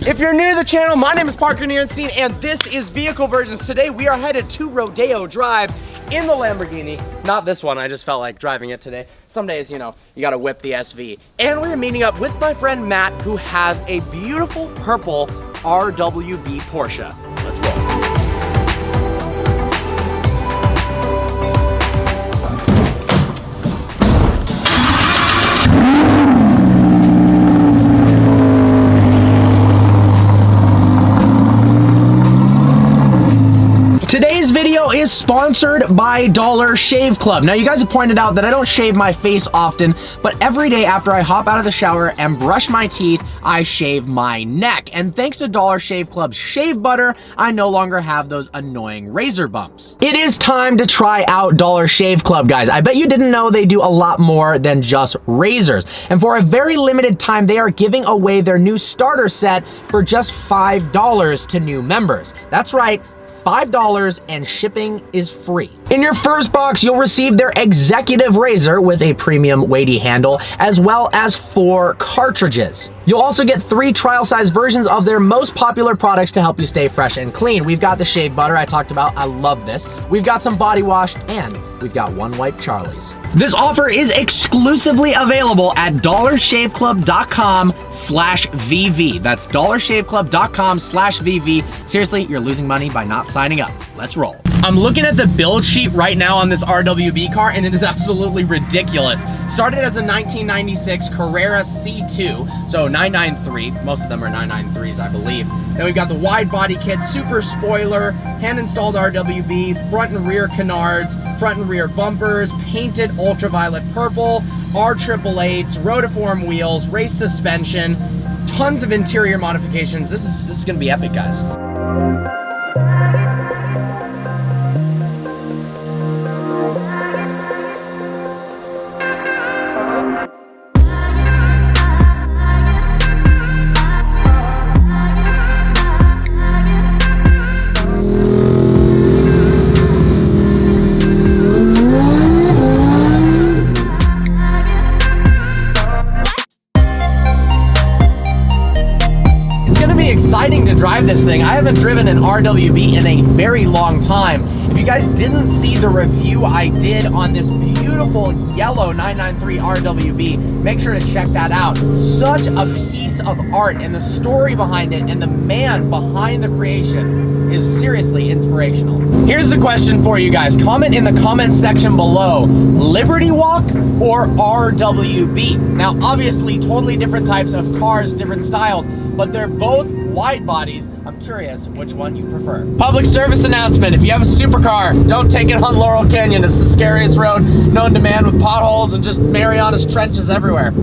If you're new to the channel, my name is Parker Nierenstein, and this is Vehicle Virgins. Today we are headed to Rodeo Drive in the Lamborghini. Not this one, I just felt like driving it today. Some days, you know, you gotta whip the SV. And we're meeting up with my friend Matt, who has a beautiful purple RWB Porsche. Let's roll. Today's video is sponsored by Dollar Shave Club. Now, you guys have pointed out that I don't shave my face often, but every day after I hop out of the shower and brush my teeth, I shave my neck. And thanks to Dollar Shave Club's shave butter, I no longer have those annoying razor bumps. It is time to try out Dollar Shave Club, guys. I bet you didn't know they do a lot more than just razors. And for a very limited time, they are giving away their new starter set for just $5 to new members. That's right, $5 and shipping is free. In your first box, you'll receive their executive razor with a premium weighty handle, as well as 4 cartridges. You'll also get 3 trial size versions of their most popular products to help you stay fresh and clean. We've got the shave butter I talked about. I love this. We've got some body wash, and we've got One Wipe Charlie's. This offer is exclusively available at dollarshaveclub.com/VV. That's dollarshaveclub.com/VV. Seriously, you're losing money by not signing up. Let's roll. I'm looking at the build sheet right now on this RWB car, and it is absolutely ridiculous. Started as a 1996 Carrera C2, so 993. Most of them are 993s, I believe. Then we've got the wide body kit, super spoiler, hand-installed RWB, front and rear canards, front and rear bumpers, painted ultraviolet purple, R888s, rotiform wheels, race suspension, tons of interior modifications. This is gonna be epic, guys. Exciting to drive this thing. I haven't driven an RWB in a very long time. If you guys didn't see the review I did on this beautiful yellow 993 RWB, make sure to check that out. Such a piece of art, and the story behind it and the man behind the creation is seriously inspirational. Here's the question for you guys. Comment in the comment section below, Liberty Walk or RWB? Now, obviously, totally different types of cars, different styles, but they're both wide bodies. I'm curious which one you prefer. Public service announcement: if you have a supercar, don't take it on Laurel Canyon. It's the scariest road known to man, with potholes and just Marianas Trenches everywhere.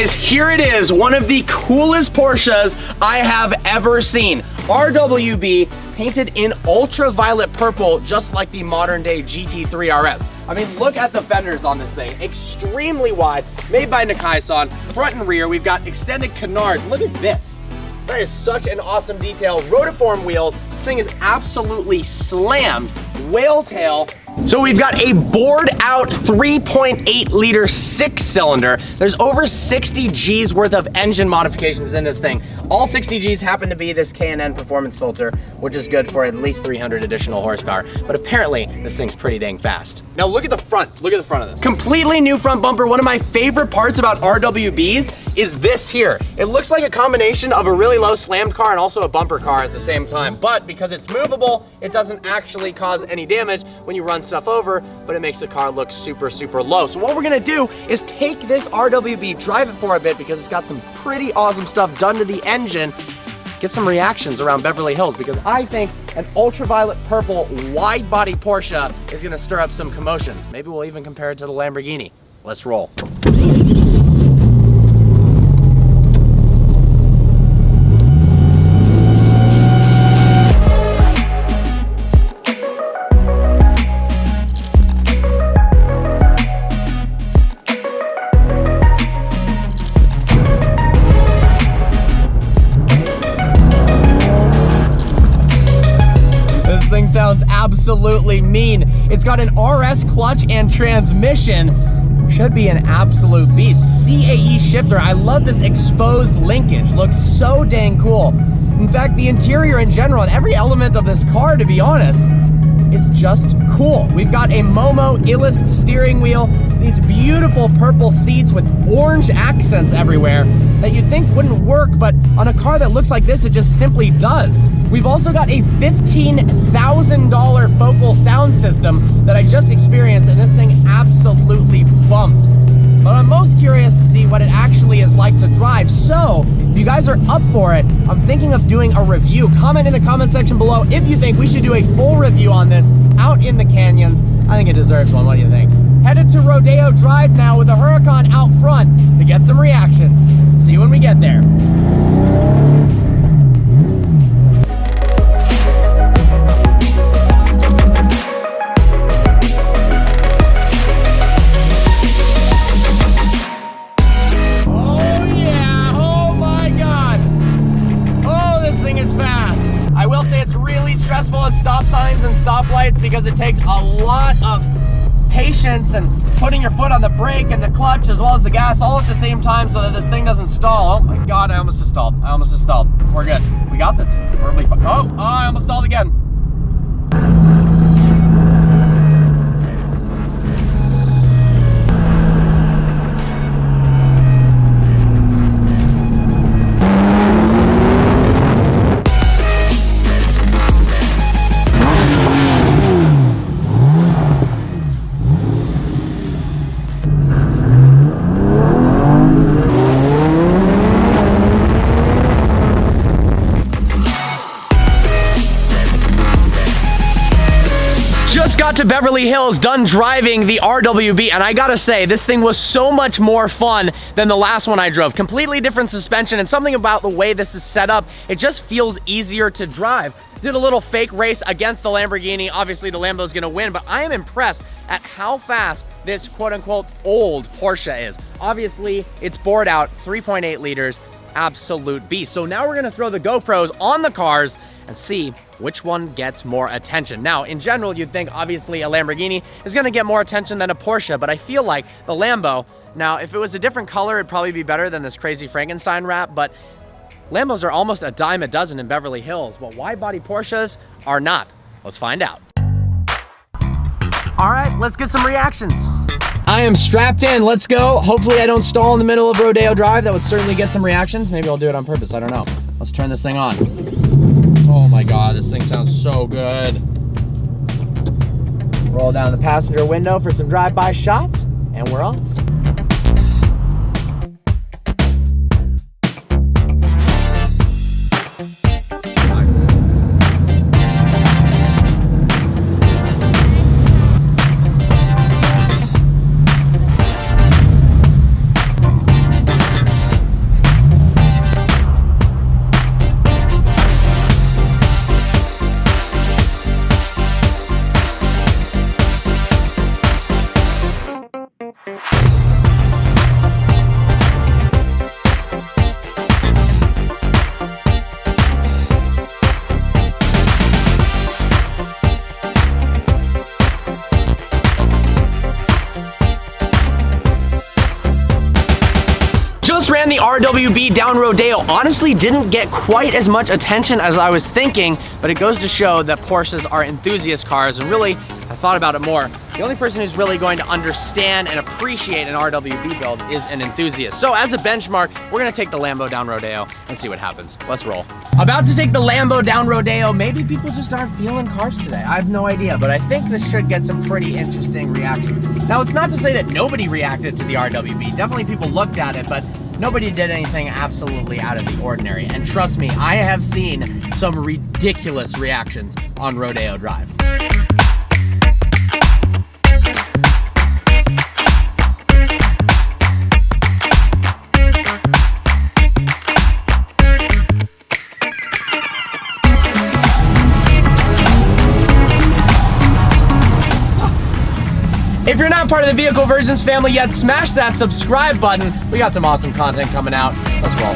Here it is, one of the coolest Porsches I have ever seen. RWB, painted in ultraviolet purple, just like the modern day GT3 RS. I mean, look at the fenders on this thing. Extremely wide, made by Nikkei-san. Front and rear, we've got extended canards. Look at this. That is such an awesome detail. Rotiform wheels. This thing is absolutely slammed. Whale tail. So we've got a bored out 3.8 liter 6-cylinder. There's over 60 G's worth of engine modifications in this thing. All 60 G's happen to be this K&N performance filter, which is good for at least 300 additional horsepower. But apparently this thing's pretty dang fast. Now look at the front. Look at the front of this. Completely new front bumper. One of my favorite parts about RWBs is this here. It looks like a combination of a really low slammed car and also a bumper car at the same time. But because it's movable, it doesn't actually cause any damage when you run stuff over, but it makes the car look super, super low. So what we're gonna do is take this RWB, drive it for a bit because it's got some pretty awesome stuff done to the engine, get some reactions around Beverly Hills, because I think an ultraviolet purple wide body Porsche is gonna stir up some commotion. Maybe we'll even compare it to the Lamborghini. Let's roll. Sounds absolutely mean. It's got an RS clutch and transmission. Should be an absolute beast. CAE shifter. I love this exposed linkage. Looks so dang cool. In fact, the interior in general and every element of this car, to be honest, is just cool. We've got a Momo Illust steering wheel, these beautiful purple seats with orange accents everywhere that you'd think wouldn't work, but on a car that looks like this, it just simply does. We've also got a $15,000 focal sound system that I just experienced, and this thing absolutely bumps. But I'm most curious to see what it actually is like to drive. So, if you guys are up for it, I'm thinking of doing a review. Comment in the comment section below if you think we should do a full review on this out in the canyons. I think it deserves one. What do you think? Headed to Rodeo Drive now with the Huracan out front to get some reactions. See you when we get there. Stressful at stop signs and stoplights because it takes a lot of patience and putting your foot on the brake and the clutch as well as the gas all at the same time so that this thing doesn't stall. Oh my God, I almost just stalled. We're good. We got this. We're really fine. Oh, I almost stalled again. Got to Beverly Hills, done driving the RWB, and I gotta say, this thing was so much more fun than the last one I drove. Completely different suspension, and something about the way this is set up, it just feels easier to drive. Did a little fake race against the Lamborghini. Obviously, the Lambo's gonna win, but I am impressed at how fast this quote-unquote old Porsche is. Obviously, it's bored out, 3.8 liters, absolute beast. So now we're gonna throw the GoPros on the cars and see which one gets more attention. Now, in general, you'd think obviously a Lamborghini is gonna get more attention than a Porsche, but I feel like the Lambo, now if it was a different color, it'd probably be better than this crazy Frankenstein wrap, but Lambos are almost a dime a dozen in Beverly Hills, but wide body Porsches are not. Let's find out. All right, let's get some reactions. I am strapped in, let's go. Hopefully I don't stall in the middle of Rodeo Drive. That would certainly get some reactions. Maybe I'll do it on purpose, I don't know. Let's turn this thing on. Oh my God, this thing sounds so good. Roll down the passenger window for some drive-by shots, and we're off. Just ran the RWB down Rodeo. Honestly, didn't get quite as much attention as I was thinking, but it goes to show that Porsches are enthusiast cars, and really, I thought about it more, the only person who's really going to understand and appreciate an RWB build is an enthusiast. So as a benchmark, we're gonna take the Lambo down Rodeo and see what happens. Let's roll. About to take the Lambo down Rodeo. Maybe people just aren't feeling cars today. I have no idea, but I think this should get some pretty interesting reactions. Now, it's not to say that nobody reacted to the RWB. Definitely people looked at it, but nobody did anything absolutely out of the ordinary. And trust me, I have seen some ridiculous reactions on Rodeo Drive. If you're not part of the Vehicle Versions family yet, smash that subscribe button. We got some awesome content coming out. Let's roll.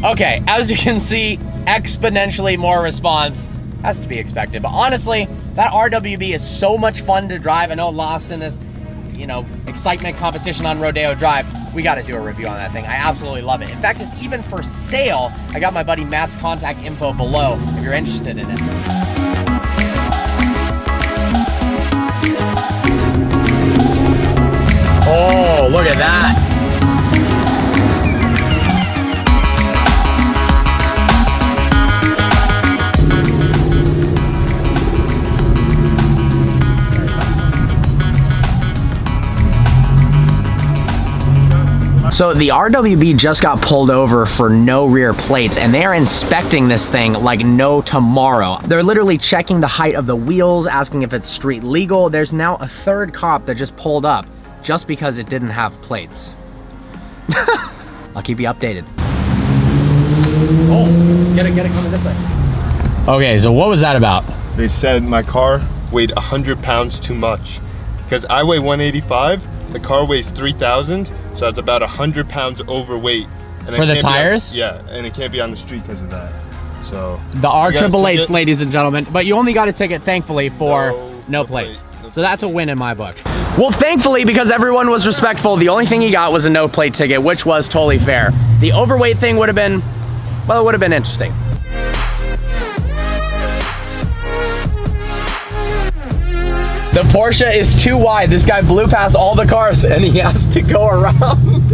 Okay, as you can see, exponentially more response. Has to be expected, but honestly, that RWB is so much fun to drive. I know lost in this, you know, excitement competition on Rodeo Drive. We got to do a review on that thing. I absolutely love it. In fact, it's even for sale. I got my buddy Matt's contact info below if you're interested in it. Oh, look at that. So the RWB just got pulled over for no rear plates, and they are inspecting this thing like no tomorrow. They're literally checking the height of the wheels, asking if it's street legal. There's now a third cop that just pulled up just because it didn't have plates. I'll keep you updated. Oh, get it coming this way. Okay, so what was that about? They said my car weighed 100 pounds too much. Because I weigh 185, the car weighs 3,000, so that's about 100 pounds overweight. And for the tires? Yeah, and it can't be on the street because of that. So the R888s, ladies and gentlemen, but you only got a ticket, thankfully, for no plates. So that's a win in my book. Well, thankfully, because everyone was respectful, the only thing he got was a no plate ticket, which was totally fair. The overweight thing would have been, well, it would have been interesting. The Porsche is too wide. This guy blew past all the cars and he has to go around.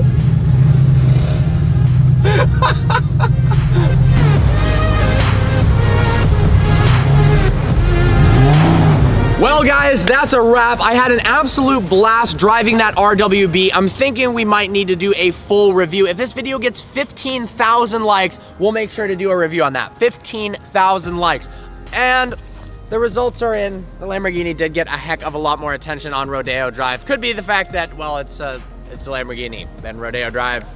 Well guys, that's a wrap. I had an absolute blast driving that RWB. I'm thinking we might need to do a full review. If this video gets 15,000 likes, we'll make sure to do a review on that. 15,000 likes. And the results are in. The Lamborghini did get a heck of a lot more attention on Rodeo Drive. Could be the fact that, well, it's a Lamborghini. And Rodeo Drive,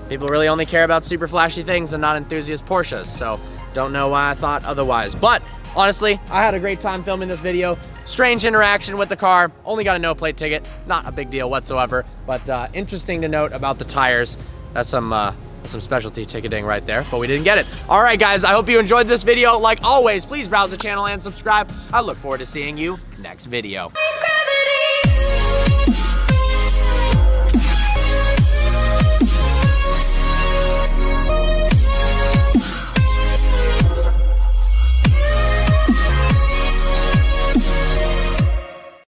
people really only care about super flashy things and not enthusiast Porsches. So don't know why I thought otherwise. But honestly, I had a great time filming this video. Strange interaction with the car. Only got a no plate ticket. Not a big deal whatsoever. But interesting to note about the tires. That's some specialty ticketing right there, but we didn't get it. All right, guys, I hope you enjoyed this video. Like always, please browse the channel and subscribe. I look forward to seeing you next video.